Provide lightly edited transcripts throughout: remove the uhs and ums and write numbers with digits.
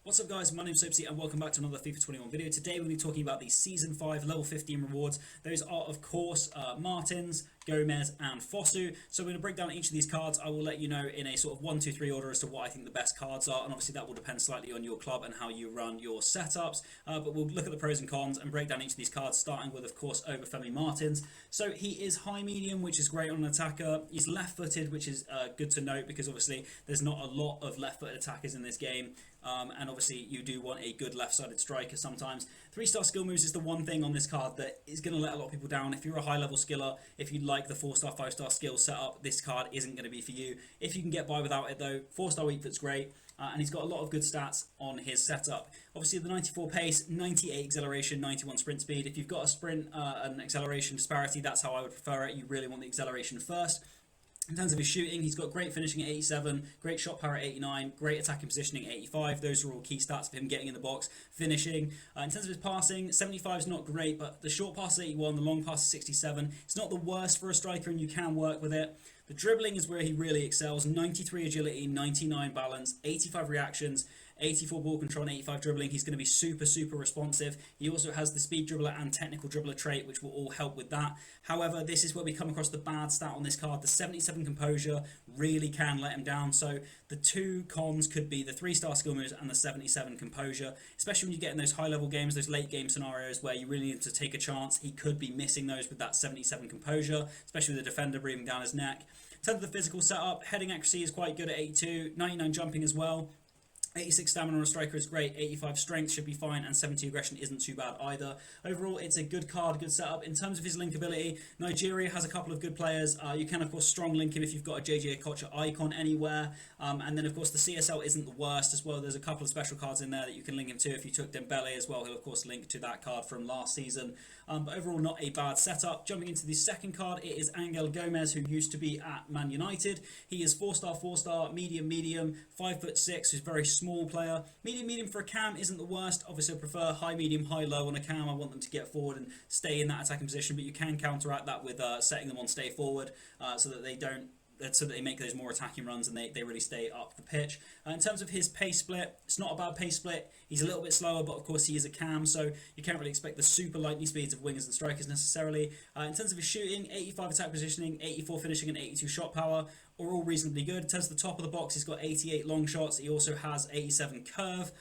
What's up guys, my name's Fosu and welcome back to another FIFA 21 video. Today we're going to be talking about the Season 5 level 15 rewards. Those are of course Martins, Gomes and Fosu. So we're going to break down each of these cards. I will let you know in a sort of 1, 2, 3 order as to what I think the best cards are, and obviously that will depend slightly on your club and how you run your setups. But we'll look at the pros and cons and break down each of these cards, starting with of course Obafemi Martins. So he is high medium, which is great on an attacker. He's left footed, which is good to note because obviously there's not a lot of left footed attackers in this game. And obviously you do want a good left-sided striker sometimes. 3-star skill moves is the one thing on this card that is going to let a lot of people down. If you're a high-level skiller, if you like the 4-star, 5-star skill setup, this card isn't going to be for you. If you can get by without it though, 4-star weak foot's great. And he's got a lot of good stats on his setup. Obviously the 94 pace, 98 acceleration, 91 sprint speed. If you've got a sprint and acceleration disparity, that's how I would prefer it. You really want the acceleration first. In terms of his shooting, he's got great finishing at 87, great shot power at 89, great attacking positioning at 85. Those are all key stats for him getting in the box, finishing. In terms of his passing, 75 is not great, but the short pass is 81, the long pass is 67. It's not the worst for a striker and you can work with it. The dribbling is where he really excels. 93 agility, 99 balance, 85 reactions, 84 ball control and 85 dribbling. He's going to be super responsive. He also has the speed dribbler and technical dribbler trait, which will all help with that. However, this is where we come across the bad stat on this card. The 77 composure really can let him down. So the two cons could be the 3-star skill moves and the 77 composure, especially when you get in those high level games, those late game scenarios where you really need to take a chance. He could be missing those with that 77 composure, especially with the defender breathing down his neck. In terms of the physical setup, heading accuracy is quite good at 82, 99 jumping as well. 86 stamina on a striker is great, 85 strength should be fine, and 70 aggression isn't too bad either. Overall, it's a good card, good setup. In terms of his linkability, Nigeria has a couple of good players. You can, of course, strong link him if you've got a JJ Okocha icon anywhere. And then, of course, the CSL isn't the worst as well. There's a couple of special cards in there that you can link him to. If you took Dembele as well, he'll, of course, link to that card from last season. But overall, not a bad setup. Jumping into the second card, it is Angel Gomes, who used to be at Man United. He is 4-star, 4-star, medium, 5'6", who's a very small player. Medium for a cam isn't the worst. Obviously, I prefer high, medium, high, low on a cam. I want them to get forward and stay in that attacking position, but you can counteract that with setting them on stay forward so that they don't. So that they make those more attacking runs and they really stay up the pitch. In terms of his pace split, it's not a bad pace split. He's a little bit slower, but of course he is a cam, so you can't really expect the super lightning speeds of wingers and strikers necessarily. In terms of his shooting, 85 attack positioning, 84 finishing and 82 shot power are all reasonably good. In terms of the top of the box, he's got 88 long shots. He also has 87 curve.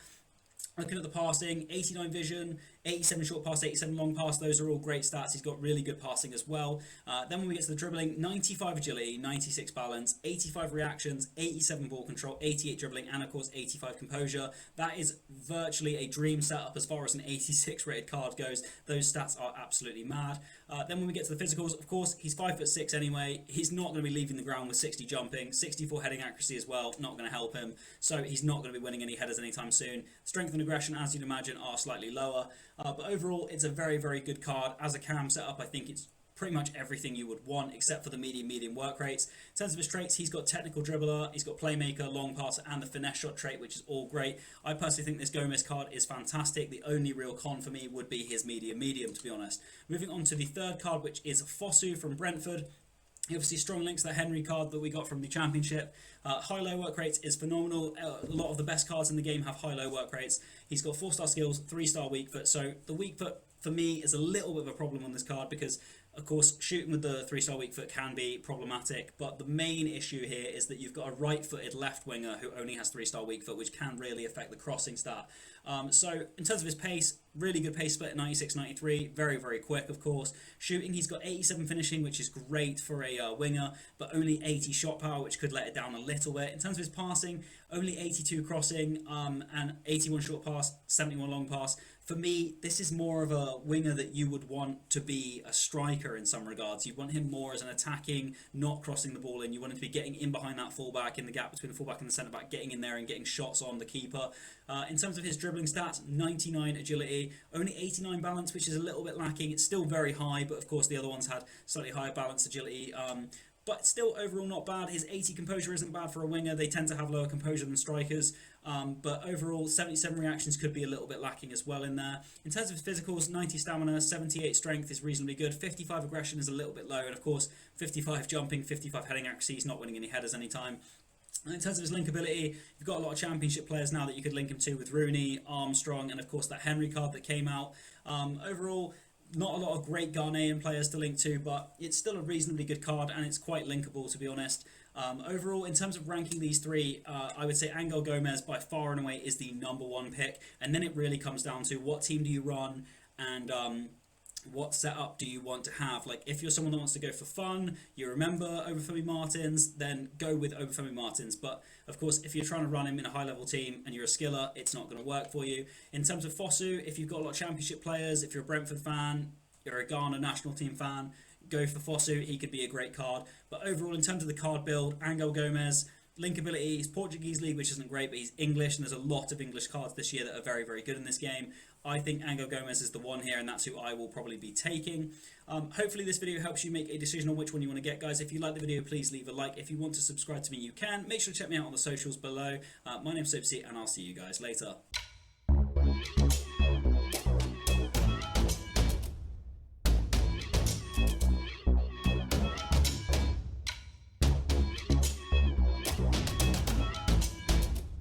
Looking at the passing, 89 vision, 87 short pass, 87 long pass, those are all great stats. He's got really good passing as well. Then when we get to the dribbling, 95 agility, 96 balance, 85 reactions, 87 ball control, 88 dribbling, and of course 85 composure. That is virtually a dream setup as far as an 86 rated card goes. Those stats are absolutely mad. Then when we get to the physicals, of course, he's 5'6" anyway. He's not going to be leaving the ground with 60 jumping, 64 heading accuracy as well, not going to help him. So he's not going to be winning any headers anytime soon. Strength and aggression, as you'd imagine, are slightly lower. But overall, it's a very good card. As a cam setup, I think it's pretty much everything you would want except for the medium work rates. In terms of his traits, he's got technical dribbler, he's got playmaker, long pass, and the finesse shot trait, which is all great. I personally think this Gomes card is fantastic. The only real con for me would be his medium, to be honest. Moving on to the third card, which is Fosu from Brentford. He obviously strong links to the Henry card that we got from the Championship. High-low work rates is phenomenal. A lot of the best cards in the game have high-low work rates. He's got 4-star skills, 3-star weak foot. So the weak foot, for me, is a little bit of a problem on this card because, of course, shooting with the 3-star weak foot can be problematic. But the main issue here is that you've got a right-footed left winger who only has 3-star weak foot, which can really affect the crossing stat. So in terms of his pace, really good pace split, 96, 93, very quick, of course. Shooting, he's got 87 finishing, which is great for a winger, but only 80 shot power, which could let it down a little bit. In terms of his passing, only 82 crossing and 81 short pass, 71 long pass. For me, this is more of a winger that you would want to be a striker in some regards. You want him more as an attacking, not crossing the ball in. You want him to be getting in behind that fullback, in the gap between the fullback and the centre back, getting in there and getting shots on the keeper. In terms of his dribbling stats, 99 agility, only 89 balance, which is a little bit lacking. It's still very high, but of course the other ones had slightly higher balance agility. But still overall not bad. His 80 composure isn't bad for a winger. They tend to have lower composure than strikers. But overall, 77 reactions could be a little bit lacking as well in there. In terms of his physicals, 90 stamina, 78 strength is reasonably good. 55 aggression is a little bit low. And of course, 55 jumping, 55 heading accuracy. He's not winning any headers anytime. And in terms of his linkability, you've got a lot of championship players now that you could link him to with Rooney, Armstrong, and of course that Henry card that came out. Overall, not a lot of great Ghanaian players to link to, but it's still a reasonably good card and it's quite linkable, to be honest. Overall, in terms of ranking these three, I would say Angel Gomes by far and away is the #1 pick, and then it really comes down to what team do you run and what setup do you want to have. Like, if you're someone that wants to go for fun, you remember Obafemi Martins, then go with Obafemi Martins. But of course, if you're trying to run him in a high level team and you're a skiller, it's not going to work for you. In terms of Fosu, if you've got a lot of championship players, if you're a Brentford fan, you're a Ghana national team fan, go for Fosu. He could be a great card. But overall, in terms of the card build, Angel Gomes, linkability, he's Portuguese league, which isn't great, but he's English, and there's a lot of English cards this year that are very, very good in this game. I think Angel Gomes is the one here, and that's who I will probably be taking. Hopefully this video helps you make a decision on which one you want to get, guys. If you like the video, please leave a like. If you want to subscribe to me, you can. Make sure to check me out on the socials below. My name's Fosu, and I'll see you guys later.